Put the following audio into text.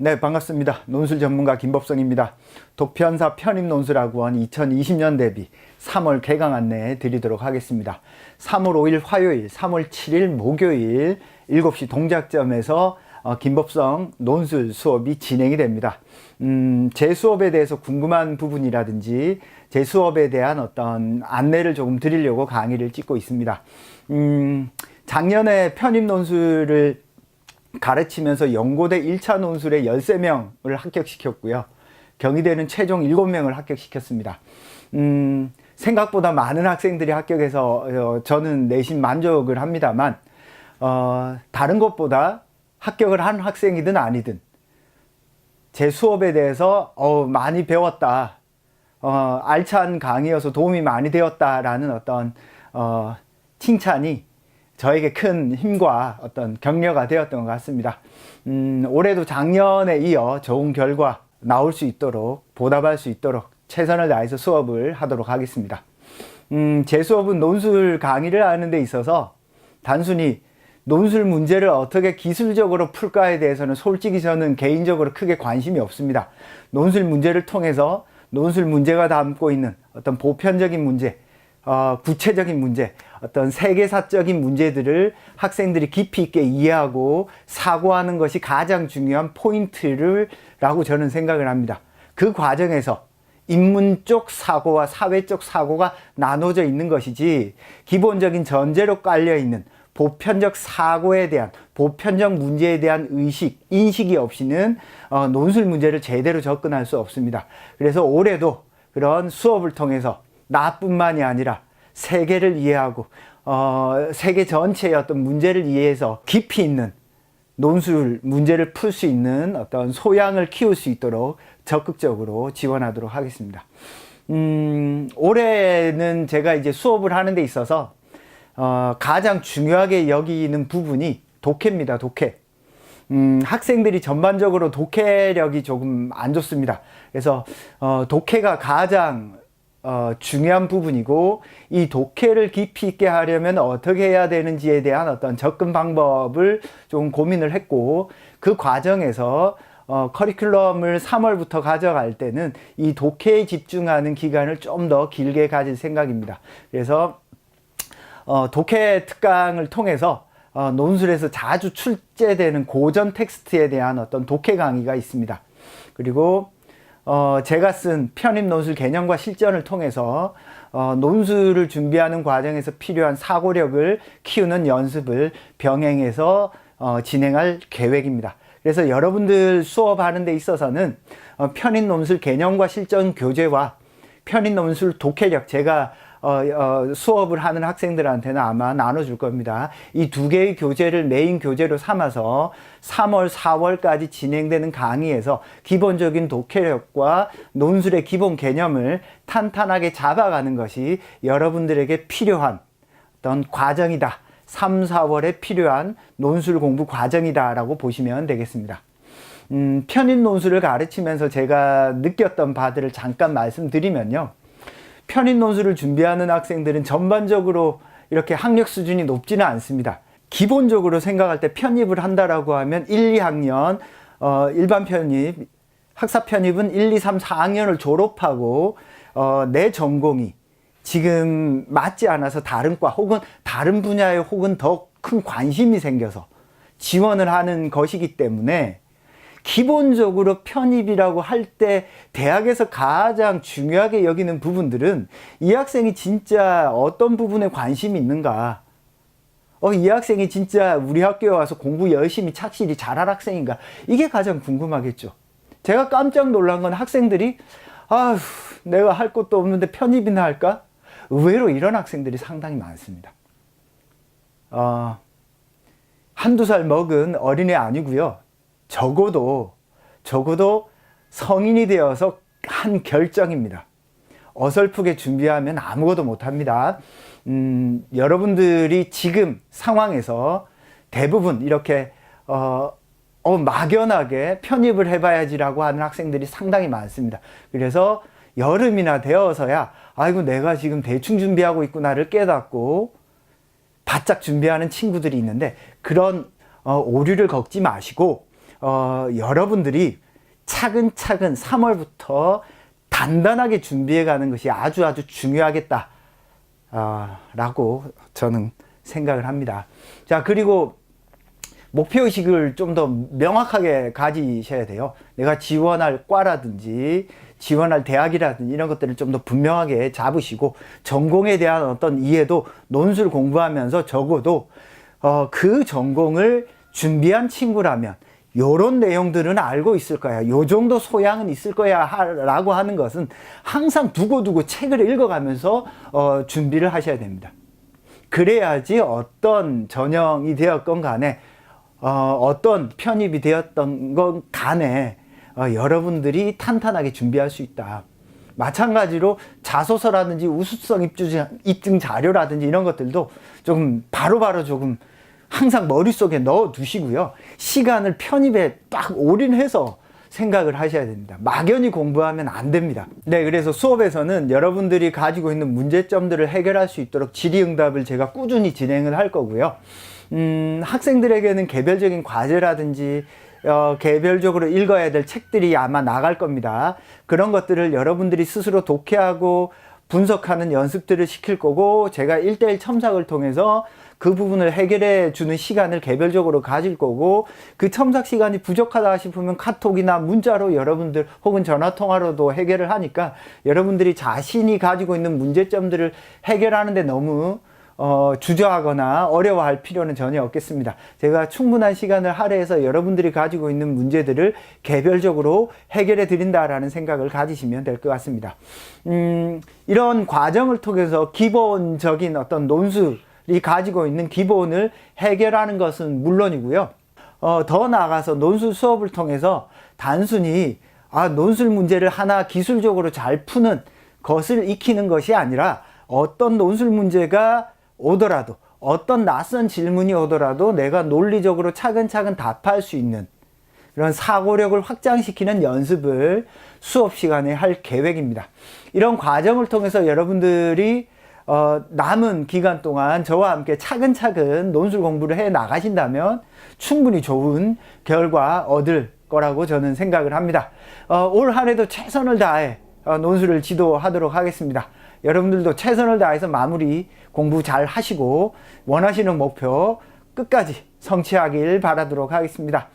네, 반갑습니다. 논술 전문가 김법성입니다. 독편사 편입논술학원 2020년 대비 3월 개강 안내 드리도록 하겠습니다. 3월 5일 화요일, 3월 7일 목요일 7시 동작점에서 김법성 논술 수업이 진행이 됩니다. 제 수업에 대해서 궁금한 부분이라든지 제 수업에 대한 어떤 안내를 조금 드리려고 강의를 찍고 있습니다. 작년에 편입논술을 가르치면서 연고대 1차 논술에 13명을 합격시켰고요. 경희대는 최종 7명을 합격시켰습니다. 생각보다 많은 학생들이 합격해서 저는 내심 만족을 합니다만 다른 것보다 합격을 한 학생이든 아니든 제 수업에 대해서 많이 배웠다, 알찬 강의여서 도움이 많이 되었다라는 어떤 칭찬이 저에게 큰 힘과 어떤 격려가 되었던 것 같습니다. 올해도 작년에 이어 좋은 결과 나올 수 있도록, 보답할 수 있도록 최선을 다해서 수업을 하도록 하겠습니다. 제 수업은 논술 강의를 하는 데 있어서 단순히 논술 문제를 어떻게 기술적으로 풀까에 대해서는 솔직히 저는 개인적으로 크게 관심이 없습니다. 논술 문제를 통해서 논술 문제가 담고 있는 어떤 보편적인 문제, 구체적인 문제, 어떤 세계사적인 문제들을 학생들이 깊이 있게 이해하고 사고하는 것이 가장 중요한 포인트라고 저는 생각을 합니다. 그 과정에서 인문 쪽 사고와 사회 쪽 사고가 나눠져 있는 것이지, 기본적인 전제로 깔려 있는 보편적 사고에 대한, 보편적 문제에 대한 의식, 인식이 없이는 논술 문제를 제대로 접근할 수 없습니다. 그래서 올해도 그런 수업을 통해서 나뿐만이 아니라 세계를 이해하고 세계 전체의 어떤 문제를 이해해서 깊이 있는 논술 문제를 풀 수 있는 어떤 소양을 키울 수 있도록 적극적으로 지원하도록 하겠습니다. 올해는 제가 이제 수업을 하는 데 있어서 가장 중요하게 여기는 부분이 독해입니다. 독해. 학생들이 전반적으로 독해력이 조금 안 좋습니다. 그래서 독해가 가장 중요한 부분이고, 이 독해를 깊이 있게 하려면 어떻게 해야 되는지에 대한 어떤 접근 방법을 좀 고민을 했고, 그 과정에서 커리큘럼을 3월부터 가져갈 때는 이 독해에 집중하는 기간을 좀 더 길게 가질 생각입니다. 그래서 독해 특강을 통해서 논술에서 자주 출제되는 고전 텍스트에 대한 어떤 독해 강의가 있습니다. 그리고 제가 쓴 편입논술 개념과 실전을 통해서 논술을 준비하는 과정에서 필요한 사고력을 키우는 연습을 병행해서 진행할 계획입니다. 그래서 여러분들 수업하는 데 있어서는 편입논술 개념과 실전 교재와 편입논술 독해력, 제가 수업을 하는 학생들한테는 아마 나눠줄 겁니다. 이 두 개의 교재를 메인 교재로 삼아서 3월, 4월까지 진행되는 강의에서 기본적인 독해력과 논술의 기본 개념을 탄탄하게 잡아가는 것이 여러분들에게 필요한 어떤 과정이다. 3, 4월에 필요한 논술 공부 과정이다 라고 보시면 되겠습니다. 편입논술을 가르치면서 제가 느꼈던 바들을 잠깐 말씀드리면요, 편입논술을 준비하는 학생들은 전반적으로 이렇게 학력 수준이 높지는 않습니다. 기본적으로 생각할 때 편입을 한다라고 하면 1, 2학년 일반 편입, 학사 편입은 1, 2, 3, 4학년을 졸업하고 내 전공이 지금 맞지 않아서 다른 과 혹은 다른 분야에 혹은 더 큰 관심이 생겨서 지원을 하는 것이기 때문에, 기본적으로 편입이라고 할 때 대학에서 가장 중요하게 여기는 부분들은 이 학생이 진짜 어떤 부분에 관심이 있는가, 이 학생이 진짜 우리 학교에 와서 공부 열심히 착실히 잘할 학생인가, 이게 가장 궁금하겠죠. 제가 깜짝 놀란 건 학생들이 내가 할 것도 없는데 편입이나 할까? 의외로 이런 학생들이 상당히 많습니다. 한두 살 먹은 어린애 아니고요, 적어도 성인이 되어서 한 결정입니다. 어설프게 준비하면 아무것도 못합니다. 여러분들이 지금 상황에서 대부분 이렇게 막연하게 편입을 해봐야지라고 하는 학생들이 상당히 많습니다. 그래서 여름이나 되어서야 아이고 내가 지금 대충 준비하고 있구나를 깨닫고 바짝 준비하는 친구들이 있는데, 그런 오류를 겪지 마시고 여러분들이 차근차근 3월부터 단단하게 준비해 가는 것이 아주 중요하겠다 라고 저는 생각을 합니다. 자, 그리고 목표의식을 좀 더 명확하게 가지셔야 돼요. 내가 지원할 과라든지 지원할 대학이라든지 이런 것들을 좀 더 분명하게 잡으시고, 전공에 대한 어떤 이해도 논술 공부하면서 적어도 그 전공을 준비한 친구라면 요런 내용들은 알고 있을 거야, 요 정도 소양은 있을 거야 라고 하는 것은 항상 두고두고 책을 읽어가면서 준비를 하셔야 됩니다. 그래야지 어떤 전형이 되었건 간에 어떤 편입이 되었던 건 간에 여러분들이 탄탄하게 준비할 수 있다. 마찬가지로 자소서라든지 우수성 입증 자료라든지 이런 것들도 조금 바로바로 조금 항상 머릿속에 넣어 두시고요. 시간을 편입에 딱 올인해서 생각을 하셔야 됩니다. 막연히 공부하면 안 됩니다. 네, 그래서 수업에서는 여러분들이 가지고 있는 문제점들을 해결할 수 있도록 질의응답을 제가 꾸준히 진행을 할 거고요. 학생들에게는 개별적인 과제라든지 개별적으로 읽어야 될 책들이 아마 나갈 겁니다. 그런 것들을 여러분들이 스스로 독해하고 분석하는 연습들을 시킬 거고, 제가 1:1 첨삭을 통해서 그 부분을 해결해 주는 시간을 개별적으로 가질 거고, 그 첨삭 시간이 부족하다 싶으면 카톡이나 문자로 여러분들 혹은 전화통화로도 해결을 하니까, 여러분들이 자신이 가지고 있는 문제점들을 해결하는데 너무 주저하거나 어려워할 필요는 전혀 없겠습니다. 제가 충분한 시간을 할애해서 여러분들이 가지고 있는 문제들을 개별적으로 해결해 드린다라는 생각을 가지시면 될 것 같습니다. 이런 과정을 통해서 기본적인 어떤 논술이 가지고 있는 기본을 해결하는 것은 물론이고요. 더 나아가서 논술 수업을 통해서 단순히 논술 문제를 하나 기술적으로 잘 푸는 것을 익히는 것이 아니라, 어떤 논술 문제가 오더라도, 어떤 낯선 질문이 오더라도 내가 논리적으로 차근차근 답할 수 있는 이런 사고력을 확장시키는 연습을 수업 시간에 할 계획입니다. 이런 과정을 통해서 여러분들이 남은 기간 동안 저와 함께 차근차근 논술 공부를 해 나가신다면 충분히 좋은 결과 얻을 거라고 저는 생각을 합니다. 올 한 해도 최선을 다해 논술을 지도하도록 하겠습니다. 여러분들도 최선을 다해서 마무리 공부 잘 하시고 원하시는 목표 끝까지 성취하길 바라도록 하겠습니다.